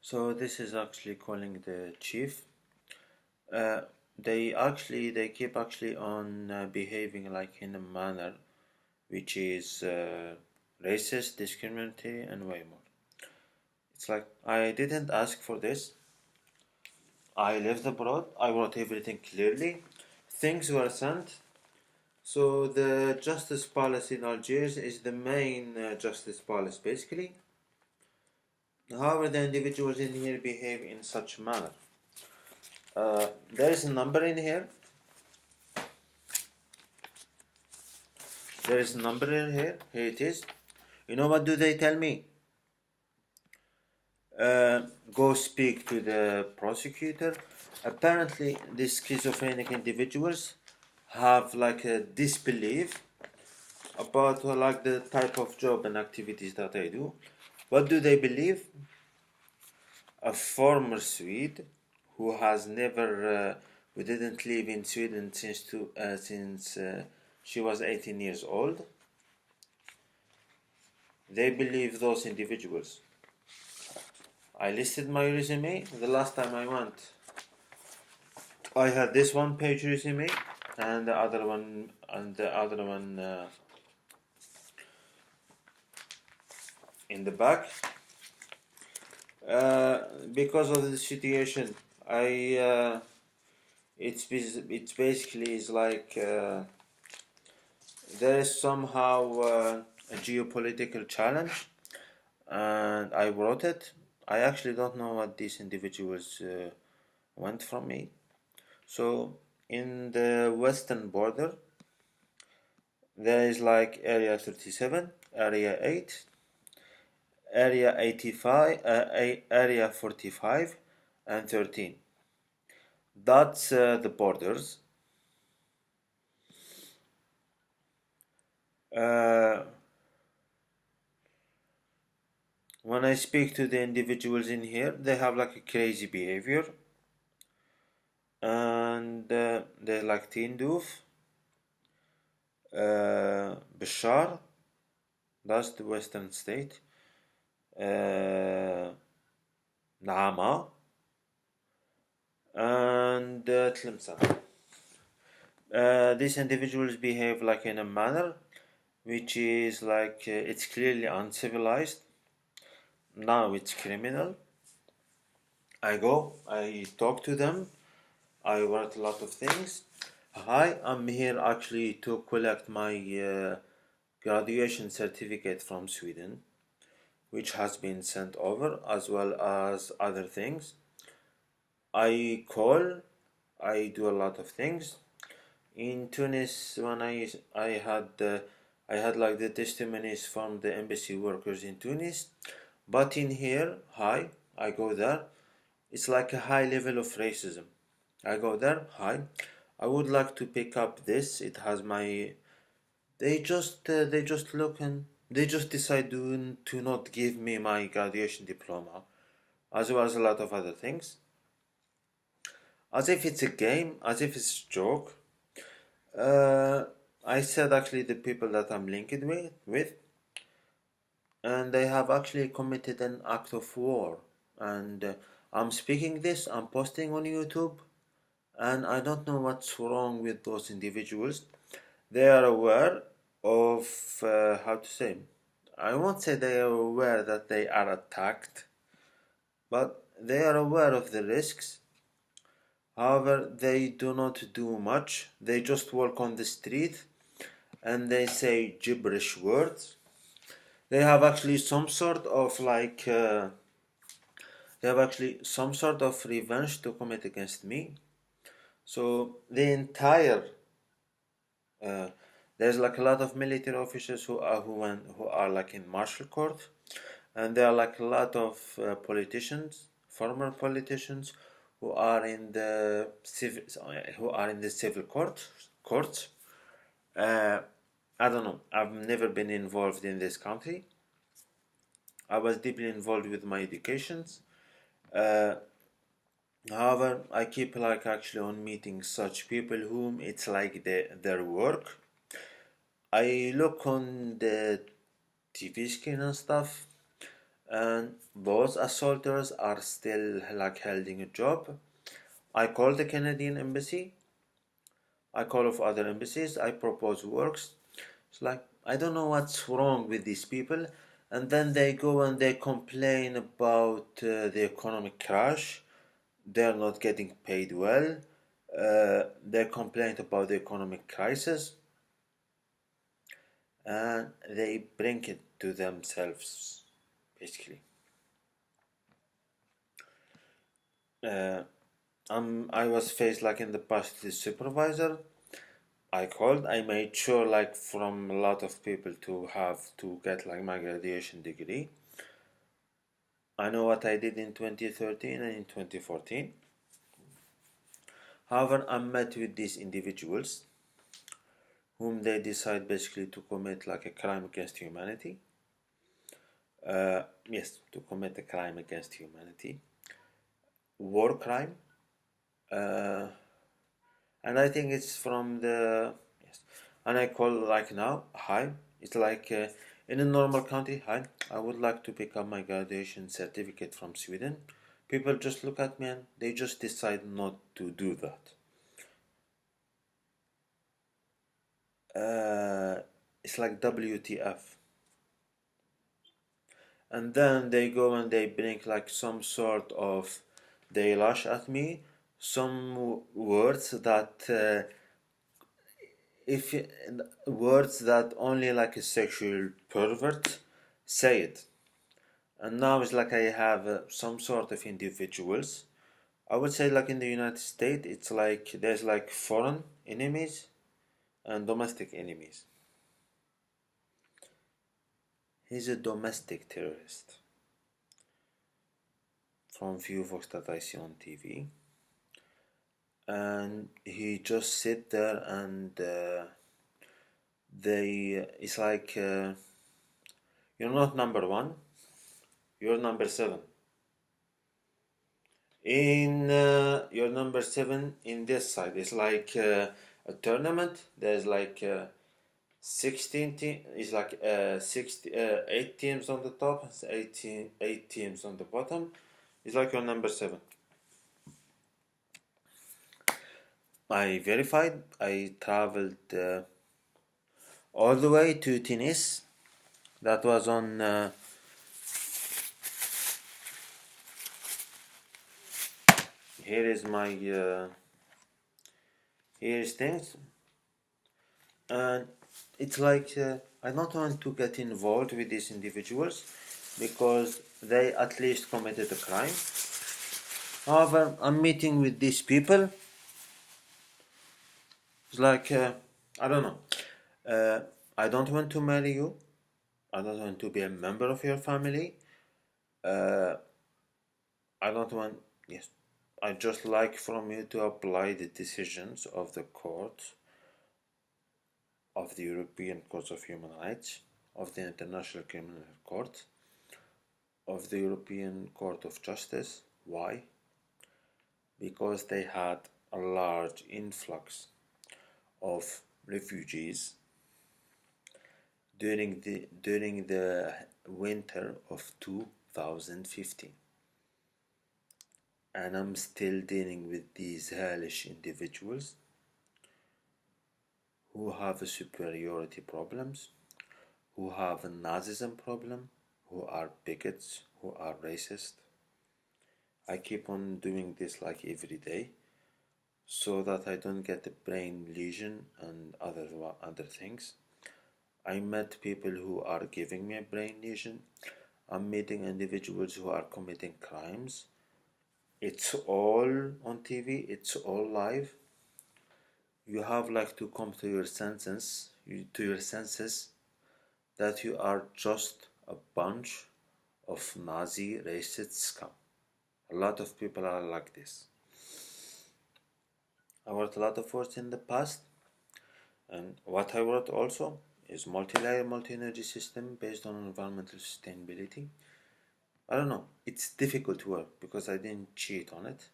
So this is actually calling the chief. Uh, they keep actually on behaving like in a manner which is racist, discriminatory, and way more. It's like I didn't ask for this. I lived abroad. I wrote everything clearly. Things were sent. So the justice policy in Algiers is the main justice policy, basically. However, the individuals in here behave in such manner. There is a number in here. There is a number in here. Here it is. You know what do they tell me? Go speak to the prosecutor. Apparently, these schizophrenic individuals have like a disbelief about like the type of job and activities that I do. What do they believe? A former Swede who has never, who didn't live in Sweden since she was 18 years old. They believe those individuals. I listed my resume. The last time I went, I had this one-page resume, and the other one, in the back. Because of the situation, it's basically is like there is somehow a geopolitical challenge, and I wrote it. I actually don't know what these individuals want from me. So in the western border, there is like Area 37, Area 8, Area 85, Area 45, and 13. That's the borders. When I speak to the individuals in here, they have like a crazy behavior, and they're like Tinduf, Bashar, that's the western state, Naama, and Tlemcen. These individuals behave like in a manner which is like it's clearly uncivilized. Now it's criminal. I go, I talk to them, I write a lot of things. Hi, I'm here actually to collect my graduation certificate from Sweden, which has been sent over, as well as other things. I call, I do a lot of things. In Tunis, when I had like the testimonies from the embassy workers in Tunis, but in here, hi, I go there. It's like a high level of racism. I go there, hi, I would like to pick up this. It has my. They just look and they just decide to not give me my graduation diploma, as well as a lot of other things, as if it's a game, as if it's a joke. Uh, I said actually the people that I'm linked with, and they have actually committed an act of war. And I'm speaking this, I'm posting on YouTube, and I don't know what's wrong with those individuals. They are aware of how to say. I won't say they are aware that they are attacked, but they are aware of the risks. However, they do not do much. They just walk on the street and they say gibberish words. They have actually some sort of like they have actually some sort of revenge to commit against me. So the entire uh, there's like a lot of military officers who are like in martial court, and there are like a lot of politicians, former politicians, who are in the civil courts. I don't know. I've never been involved in this country. I was deeply involved with my educations. Uh, However, I keep like actually on meeting such people whom it's like their work. I look on the TV screen and stuff, and those assaulters are still like holding a job. I call the Canadian embassy, I call of other embassies, I propose works. It's like, I don't know what's wrong with these people. And then they go and they complain about the economic crash. They're not getting paid well. They complain about the economic crisis. And they bring it to themselves, basically. Uh, I was faced like in the past with the supervisor. I made sure like from a lot of people to have to get like my graduation degree. I know what I did in 2013 and in 2014. However, I met with these individuals whom they decide basically to commit like a crime against humanity. Yes, to commit a crime against humanity, war crime, uh, and I think it's from the yes. And I call like now, hi. It's like in a normal country, hi. I would like to pick up my graduation certificate from Sweden. People just look at me and they just decide not to do that. It's like WTF. And then they go and they bring like some sort of, they lash at me some words that if words that only like a sexual pervert say it. And now it's like I have some sort of individuals. I would say like in the United States, it's like there's like foreign enemies and domestic enemies. He's a domestic terrorist from Viewvox that I see on TV, and he just sit there and it's like you're not number one, you're number seven. You're number seven in this side. It's like a tournament. There's like 16 teams. It's like 8 teams on the top, 8 teams on the bottom. It's like you're number seven. I verified. I traveled all the way to Tunis. That was on here is my here's things, and it's like I don't want to get involved with these individuals because they at least committed a crime. However, I'm meeting with these people. It's like I don't know. I don't want to marry you. I don't want to be a member of your family. Uh, I don't want. Yes, I just like from you to apply the decisions of the court, of the European Court of Human Rights, of the International Criminal Court, of the European Court of Justice. Why? Because they had a large influx of refugees during the winter of 2015, and I'm still dealing with these hellish individuals who have a superiority problems, who have a Nazism problem, who are bigots, who are racist. I keep on doing this like every day so that I don't get a brain lesion and other things. I met people who are giving me a brain lesion. I'm meeting individuals who are committing crimes. It's all on TV, it's all live. You have like to come to your senses, that you are just a bunch of Nazi racist scum. A lot of people are like this. I wrote a lot of words in the past, and what I wrote also is multi-layer, multi-energy system based on environmental sustainability. I don't know, it's difficult work because I didn't cheat on it.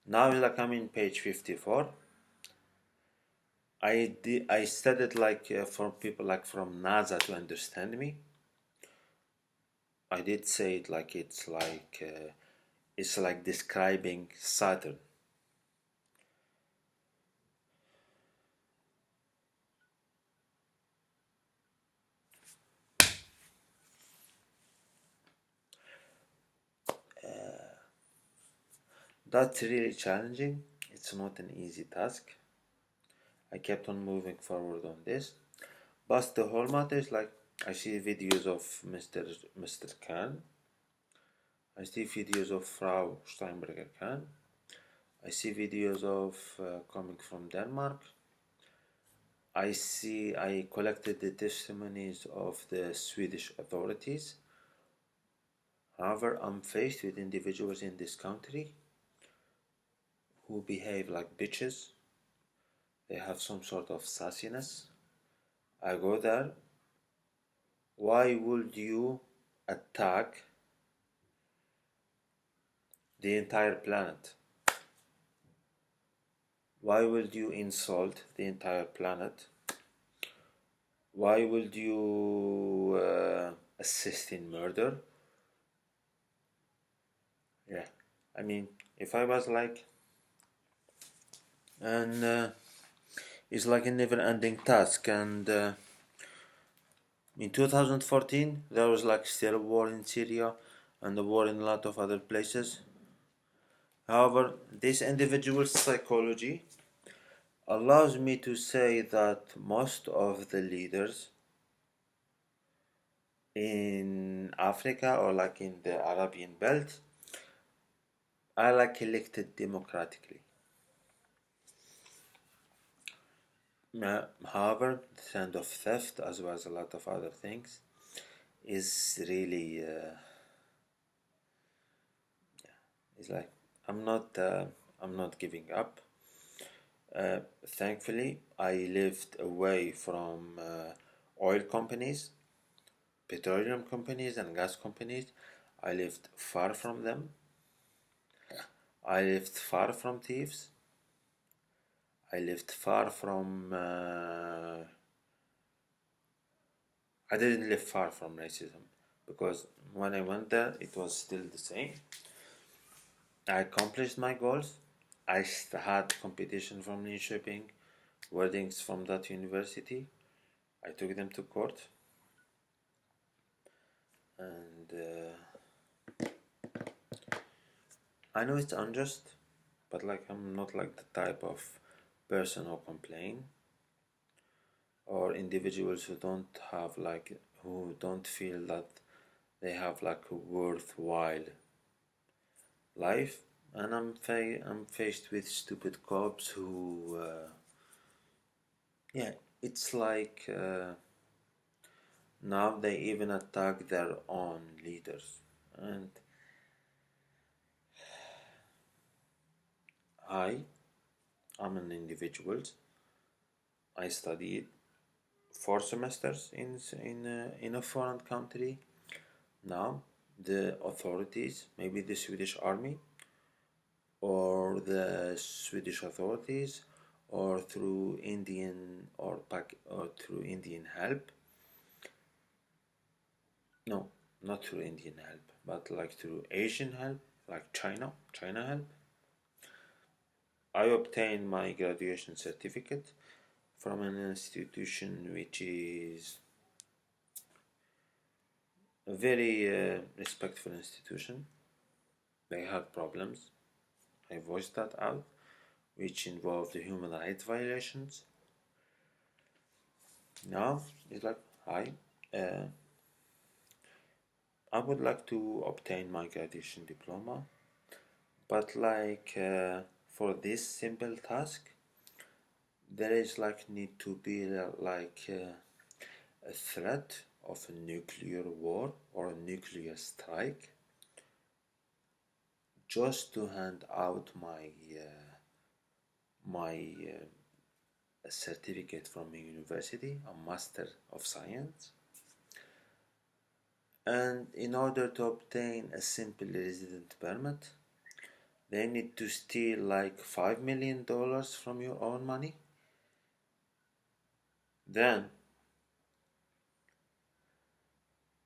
Now like I'm in page 54. I studied like for people like from NASA to understand me. I did say it like it's like describing Saturn. That's really challenging. It's not an easy task. I kept on moving forward on this. But the whole matter is like I see videos of Mr. Khan. I see videos of Frau Steinberger Khan. I see videos of coming from Denmark. I collected the testimonies of the Swedish authorities. However, I'm faced with individuals in this country who behave like bitches. They have some sort of sassiness. I go there. Why would you attack the entire planet? Why would you insult the entire planet? Why would you assist in murder? Yeah, I mean, if I was like, and it's like a never-ending task. And in 2014, there was like still a war in Syria and a war in a lot of other places. However, this individual psychology allows me to say that most of the leaders in Africa or like in the Arabian belt are like elected democratically. However, the trend of theft, as well as a lot of other things, is really it's like I'm not giving up. Thankfully, I lived away from oil companies, petroleum companies, and gas companies. I lived far from them. I lived far from thieves. I lived far from. I didn't live far from racism because when I went there, it was still the same. I accomplished my goals. I had competition from Linköping, wordings from that university. I took them to court, and I know it's unjust, but like I'm not like the type of person who complain, or individuals who don't feel that they have like a worthwhile life. And I'm faced with stupid cops who yeah, it's like now they even attack their own leaders. And I'm an individual. I studied 4 semesters in a foreign country. Now the authorities, maybe the Swedish army or the Swedish authorities, or through Indian or through Indian help. No, not through Indian help, but like through Asian help, like China help. I obtained my graduation certificate from an institution which is a very respectful institution. They had problems. I voiced that out, which involved human rights violations. Now it's like, hi, I would like to obtain my graduation diploma, but like for this simple task, there is like need to be a threat of a nuclear war or a nuclear strike just to hand out a certificate from a university, a Master of Science. And in order to obtain a simple resident permit, they need to steal like $5 million from your own money. Then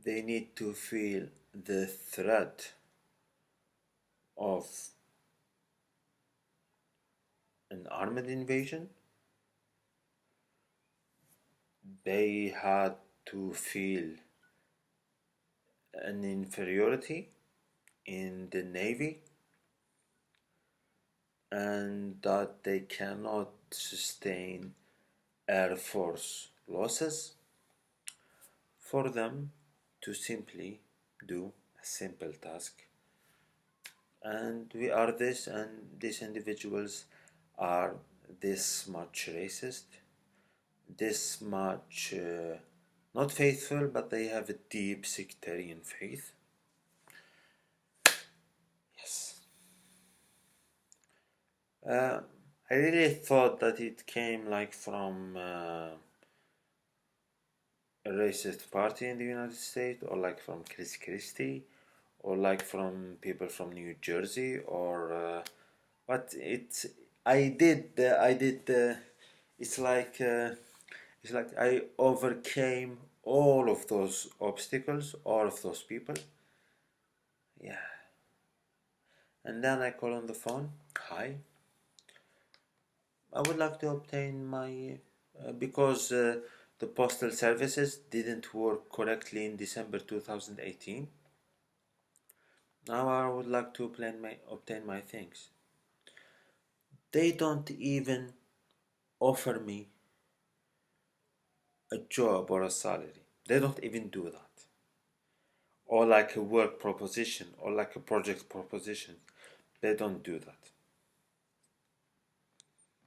they need to feel the threat of an armed invasion, they had to feel an inferiority in the Navy, and that they cannot sustain Air Force losses, for them to simply do a simple task. And we are this, and these individuals are this much racist, this much not faithful, but they have a deep sectarian faith. Yes. I really thought that it came like from a racist party in the United States, or like from Chris Christie, or like from people from New Jersey, or but it's I did it's like I overcame all of those obstacles, all of those people. Yeah. And then I call on the phone. Hi. I would like to obtain my because the postal services didn't work correctly in December 2018. Now I would like to obtain my things. They don't even offer me a job or a salary. They don't even do that. Or like a work proposition or like a project proposition. They don't do that.